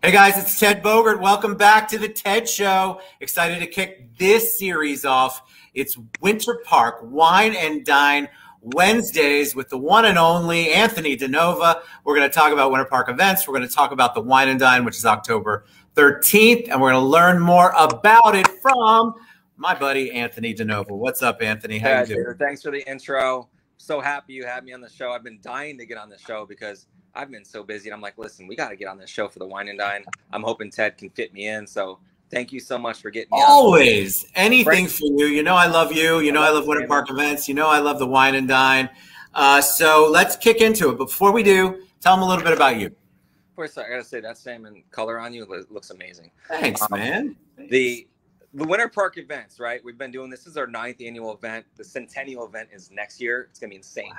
Hey guys, it's Ted Bogert. Welcome back to the Ted Show. Excited to kick this series off. It's Winter Park Wine and Dine Wednesdays with the one and only Anthony DiNova. We're going to talk about Winter Park events. We're going to talk about the Wine and Dine, which is October 13th, and we're going to learn more about it from my buddy Anthony DiNova. What's up, Anthony? How you doing? Thanks for the intro. So happy you had me on the show. I've been dying to get on the show because I've been so busy. And I'm like, listen, we got to get on this show for the Wine and Dine. I'm hoping Ted can fit me in. So thank you so much for getting me Always. Anything for you. You know I love you. You know I love Winter Park events. You know I love the Wine and Dine. So let's kick into it. But before we do, tell them a little bit about you. First, I got to say that salmon color on you looks amazing. Thanks, man. The Winter Park events, right? We've been doing this is our 9th annual event. The centennial event is next year. It's going to be insane.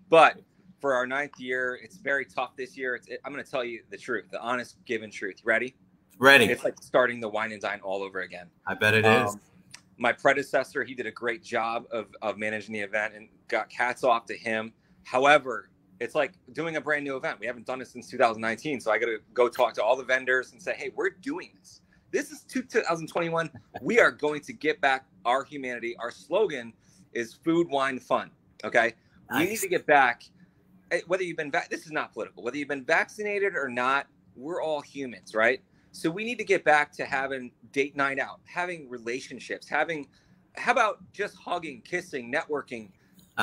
But for our 9th year, it's very tough this year. I'm going to tell you the truth, the honest given truth. You ready? Ready. It's like starting the Wine and Dine all over again. I bet it is. My predecessor, he did a great job of managing the event and got hats off to him. However, it's like doing a brand new event. We haven't done it since 2019. So I got to go talk to all the vendors and say, hey, we're doing this. This is 2021. We are going to get back our humanity. Our slogan is food, wine, fun. Okay. Nice. We need to get back. Whether you've been this is not political. Whether you've been vaccinated or not, we're all humans, right? So we need to get back to having date night out, having relationships, how about just hugging, kissing, networking,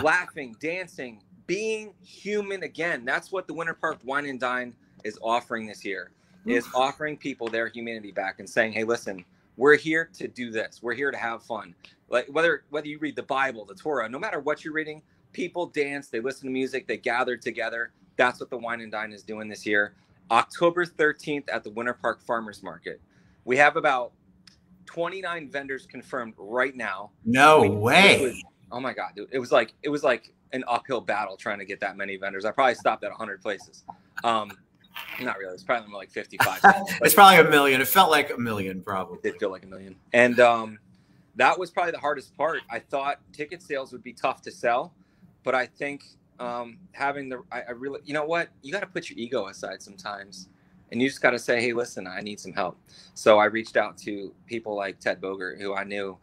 laughing, dancing, being human again. That's what the Winter Park Wine and Dine is offering this year. Is offering people their humanity back and saying, hey, listen, we're here to do this. We're here to have fun. Like whether you read the Bible, the Torah, no matter what you're reading, people dance, they listen to music, they gather together. That's what the Wine and Dine is doing this year. October 13th at the Winter Park Farmers Market. We have about 29 vendors confirmed right now. No way. Oh my God, dude. It was like an uphill battle trying to get that many vendors. I probably stopped at 100 places. Not really. It's probably more like 55. It's probably a million. It felt like a million, probably. It did feel like a million. And that was probably the hardest part. I thought ticket sales would be tough to sell, but I think having I really, you know what? You got to put your ego aside sometimes, and you just got to say, hey, listen, I need some help. So I reached out to people like Ted Bogert, who I knew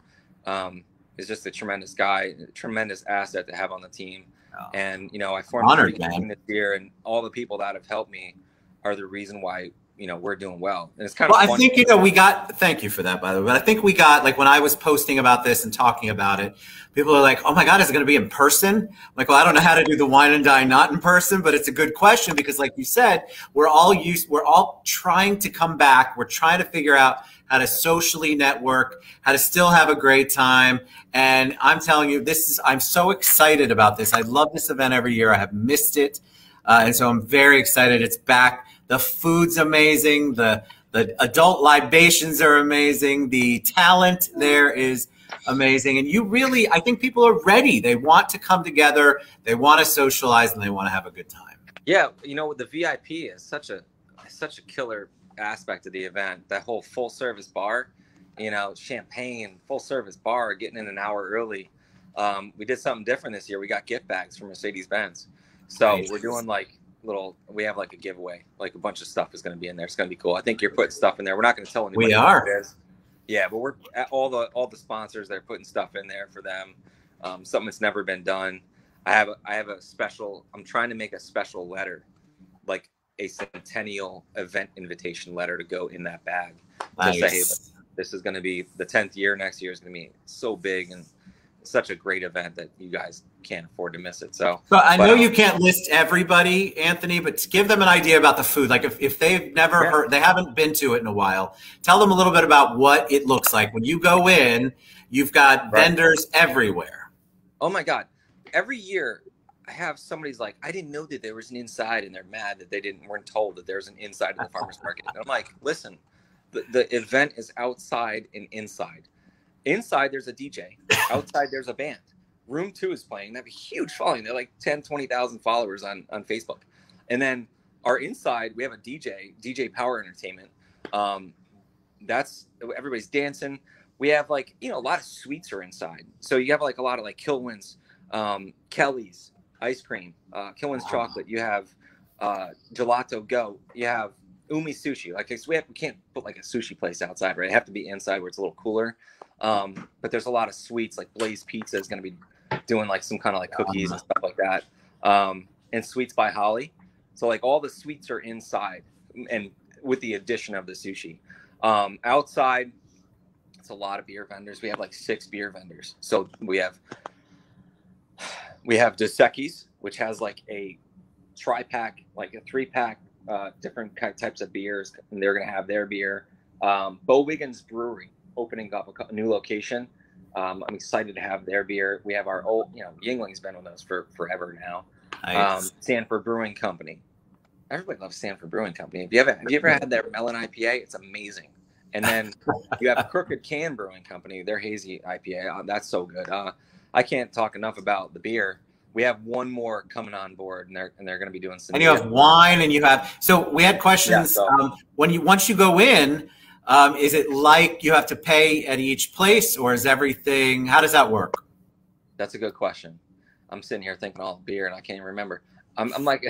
is just a tremendous guy, a tremendous asset to have on the team. Oh. And, I formed a team this year, and all the people that have helped me are the reason why, we're doing well. And it's kind of I think, thank you for that, by the way, but I think we got, like, when I was posting about this and talking about it, people are like, oh my God, is it going to be in person? I'm like, well, I don't know how to do the Wine and Dine not in person, but it's a good question because, like you said, we're all trying to come back. We're trying to figure out how to socially network, how to still have a great time. And I'm telling you, I'm so excited about this. I love this event every year. I have missed it. And so I'm very excited. It's back. The food's amazing. The adult libations are amazing. The talent there is amazing. And I think people are ready. They want to come together. They want to socialize and they want to have a good time. Yeah. The VIP is such a killer aspect of the event. That whole full service bar, champagne, full service bar, getting in an hour early. We did something different this year. We got gift bags from Mercedes-Benz. So nice. We're doing we have like a giveaway, like a bunch of stuff is going to be in there. It's going to be cool. I think you're putting stuff in there. We're not going to tell anybody. We are. What it is. Yeah, but we're at all the sponsors. They're putting stuff in there for them. Something that's never been done. I have a special. I'm trying to make a special letter, like a centennial event invitation letter to go in that bag. Nice. To say, hey, this is going to be the 10th year. Next year is going to be so big and such a great event that you guys can't afford to miss it. So I know you can't list everybody, Anthony, but give them an idea about the food. Like if they've never heard, they haven't been to it in a while, tell them a little bit about what it looks like. When you go in, you've got vendors everywhere. Oh my God. Every year I have somebody's like, I didn't know that there was an inside, and they're mad that they weren't told that there's an inside of the farmer's market. And I'm like, listen, the event is outside and inside. Inside, there's a DJ. Outside, there's a band. Room 2 is playing. They have a huge following. They're like 10, 20,000 followers on Facebook. And then our inside, we have a DJ Power Entertainment. That's everybody's dancing. We have a lot of sweets are inside. So you have a lot of Kilwin's, Kelly's ice cream, Kilwin's chocolate. You have Gelato Go. You have Umi Sushi. Like we can't put like a sushi place outside, right? It have to be inside where it's a little cooler. But there's a lot of sweets, like Blaze Pizza is going to be doing like some kind of like cookies and stuff like that. And Sweets by Holly. So like all the sweets are inside and with the addition of the sushi. Outside, it's a lot of beer vendors. We have like 6 beer vendors. So we have Dos Equis, which has like a tri-pack, like a 3-pack, different types of beers, and they're going to have their beer. Bo Wiggins Brewery opening up a new location. I'm excited to have their beer. We have our old, Yingling's been with us for forever now. Nice. Sanford Brewing Company. Everybody loves Sanford Brewing Company. Have you ever had their melon IPA? It's amazing. And then you have Crooked Can Brewing Company, their hazy IPA. That's so good. I can't talk enough about the beer. We have one more coming on board, and they're going to be doing some. And you have wine, and you have. So we had questions. Yeah, once you go in, is it like you have to pay at each place, or is everything? How does that work? That's a good question. I'm sitting here thinking all beer, and I can't even remember. I'm like,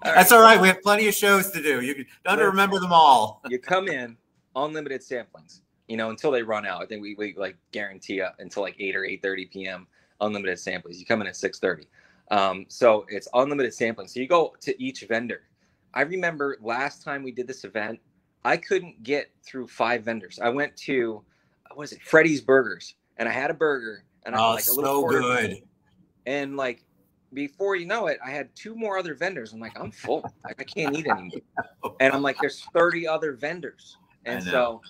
that's all right. We have plenty of shows to do. You don't remember them all. You come in, unlimited samplings, until they run out. I think we like guarantee until like 8 or 8:30 p.m. unlimited samplings. You come in at 6:30. So it's unlimited sampling. So you go to each vendor. I remember last time we did this event, I couldn't get through 5 vendors. I went to, Freddy's Burgers, and I had a burger, and I had like a little so good. And like, before you know it, I had 2 more other vendors. I'm like, I'm full. Like, I can't eat anymore. And I'm like, there's 30 other vendors. And so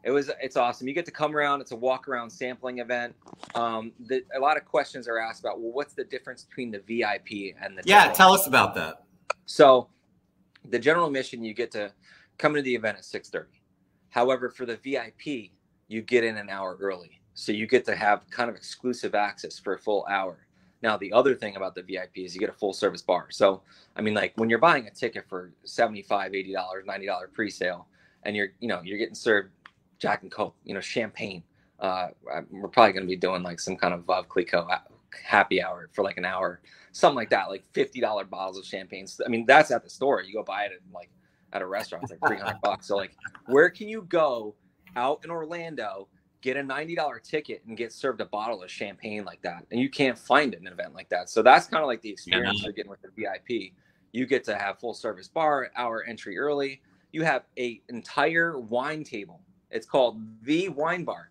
it's awesome. You get to come around. It's a walk around sampling event. A lot of questions are asked about, well, what's the difference between the VIP and the general? Tell us about that. So the general admission, you get to come into the event at 6:30. However, for the VIP, you get in an hour early. So you get to have kind of exclusive access for a full hour. Now, the other thing about the VIP is you get a full service bar. So, I mean, like when you're buying a ticket for $75, $80, $90 pre-sale, and you're getting served Jack and Coke, champagne. We're probably going to be doing like some kind of Veuve Clicquot happy hour for like an hour, something like that, like $50 bottles of champagne. I mean, that's at the store. You go buy it at a restaurant, it's like $300. So like, where can you go out in Orlando, get a $90 ticket and get served a bottle of champagne like that? And you can't find an event like that. So that's kind of like the experience you're getting with the VIP. You get to have full service bar, hour entry early. You have an entire wine table. It's called The Wine Bar.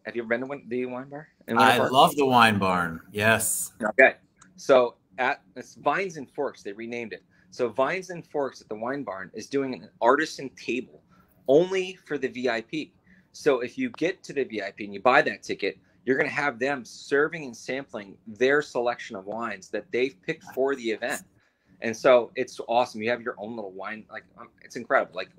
Have you ever been to The Wine Bar? I love the Wine Barn. Yes. Okay. So it's Vines and Forks. They renamed it. So Vines and Forks at the Wine Barn is doing an artisan table only for the VIP. So if you get to the VIP and you buy that ticket, you're going to have them serving and sampling their selection of wines that they've picked for the event. And so it's awesome. You have your own little wine. Like, it's incredible. Like,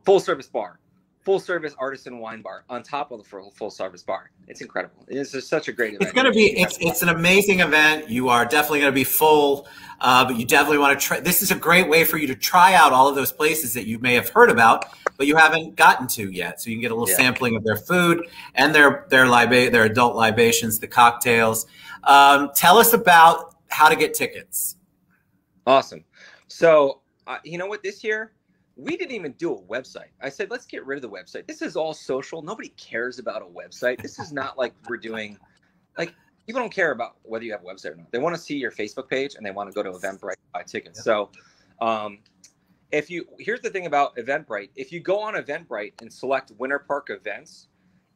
full service bar, full service artisan wine bar on top of the full service bar. It's incredible. It's just such a great event. It's going to be, it's an amazing event. You are definitely going to be full, but you definitely want to try. This is a great way for you to try out all of those places that you may have heard about, but you haven't gotten to yet. So you can get a little sampling of their food and their adult libations, the cocktails. Tell us about how to get tickets. Awesome. So, you know what, this year, we didn't even do a website. I said, let's get rid of the website. This is all social. Nobody cares about a website. This is not like we're doing, like, people don't care about whether you have a website or not. They want to see your Facebook page and they want to go to Eventbrite to buy tickets. So, here's the thing about Eventbrite. If you go on Eventbrite and select Winter Park Events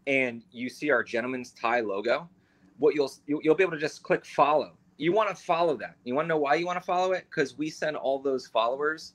and you see our Gentleman's Tie logo, what you'll be able to just click follow. You want to follow that. You want to know why you want to follow it? Because we send all those followers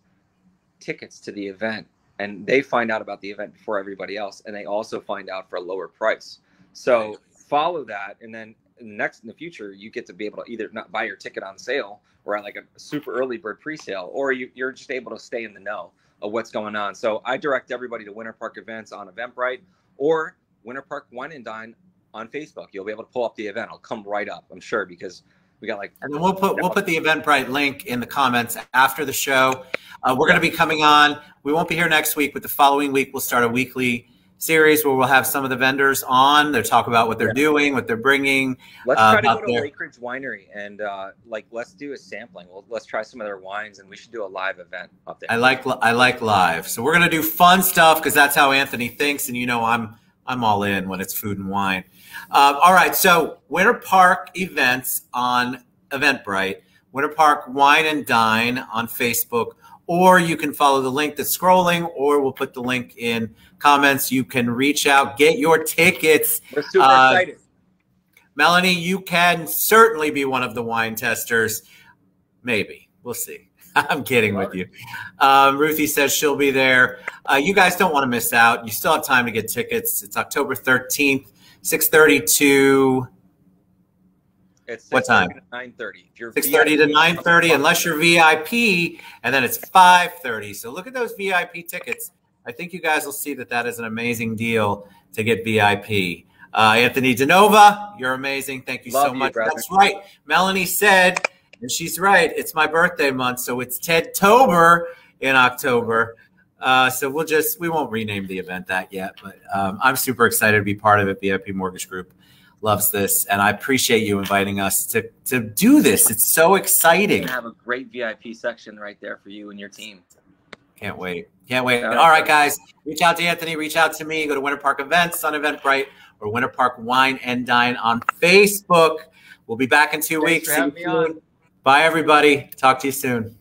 tickets to the event, and they find out about the event before everybody else, and they also find out for a lower price. So follow that, and then in the future, you get to be able to either not buy your ticket on sale or at like a super early bird pre-sale, or you're just able to stay in the know of what's going on. So I direct everybody to Winter Park Events on Eventbrite or Winter Park Wine and Dine on Facebook. You'll be able to pull up the event. It'll come right up, I'm sure, because we got like, and then we'll put the Eventbrite link in the comments after the show. We're going to be coming on. We won't be here next week, but the following week we'll start a weekly series where we'll have some of the vendors on. They'll talk about what they're doing, what they're bringing. Let's try to go to Lake Ridge Winery and let's do a sampling. Let's try some of their wines, and we should do a live event up there. I like live. So we're gonna do fun stuff because that's how Anthony thinks, and I'm all in when it's food and wine. All right, so Winter Park events on Eventbrite, Winter Park Wine and Dine on Facebook, or you can follow the link that's scrolling, or we'll put the link in comments. You can reach out, get your tickets. We're super excited. Melanie, you can certainly be one of the wine testers. Maybe. We'll see. I'm kidding with you. Ruthie says she'll be there. You guys don't want to miss out. You still have time to get tickets. It's October 13th, 6:30 to... It's what time? 9:30. 6:30 to 9:30, unless you're VIP, and then it's 5:30. So look at those VIP tickets. I think you guys will see that is an amazing deal to get VIP. Anthony DiNova, you're amazing. Thank you so much. Brother. That's right. Melanie said, and she's right, it's my birthday month, so it's Tedtober in October. So we won't rename the event that yet, but I'm super excited to be part of it. VIP Mortgage Group loves this, and I appreciate you inviting us to do this. It's so exciting. We have a great VIP section right there for you and your team. Can't wait. Can't wait. All right, guys, reach out to Anthony, reach out to me. Go to Winter Park Events on Eventbrite or Winter Park Wine and Dine on Facebook. We'll be back in 2 weeks. Thanks for having me on. Bye, everybody. Talk to you soon.